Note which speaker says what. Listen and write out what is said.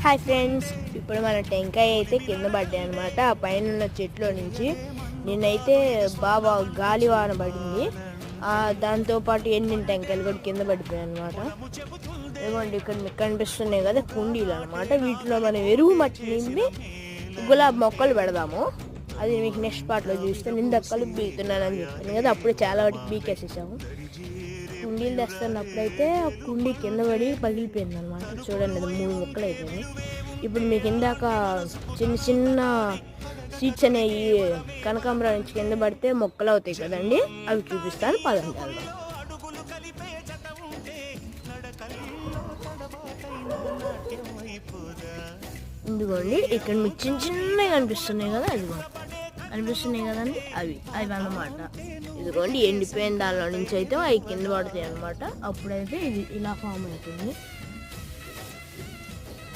Speaker 1: Hi friends, ఇప్పుడు మన టెంకాయ అయితే కింద పడ్డాయి అనమాట. ఆ పైన ఉన్న చెట్లో నుంచి నిన్నైతే బాగా గాలి వాన పడింది. దాంతోపాటు ఎన్ని టెంకాయలు కూడా కింద పడిపోయాయి అనమాట. ఇదిగోండి, ఇక్కడ మీకు కనిపిస్తున్నాయి కదా కుండీలు అనమాట. వీటిలో మనం ఎరువు మట్టి నింపి గులాబీ మొక్కలు పెడదాము. అది మీకు నెక్స్ట్ పార్ట్లో చూస్తే నిందక్కలు బీగుతున్నానని చెప్తాను కదా. అప్పుడే చాలా వాటికి బీకేసేసాము. కుండీలు తెస్తున్నప్పుడైతే కుండీ కింద పడి పగిలిపోయింది అనమాట. చూడండి, అది 3 ముక్కలు అయిపోయింది. ఇప్పుడు మీకు ఇందాక చిన్న చిన్న సీడ్స్ అనేవి కనకాంబరం నుంచి కింద పడితే మొక్కలు అవుతాయి కదండి, అవి చూపిస్తాను పదండి. ఇదిగోండి, ఇక్కడ మీకు చిన్న చిన్నవి కనిపిస్తున్నాయి కదా, కనిపిస్తున్నాయి కదండి, అవి అన్నమాట. ఇదిగోండి, ఎండిపోయిన దానిలో నుంచి అయితే అవి కింద పడతాయి అనమాట. అప్పుడైతే ఇది ఇలా ఫామ్ అవుతుంది.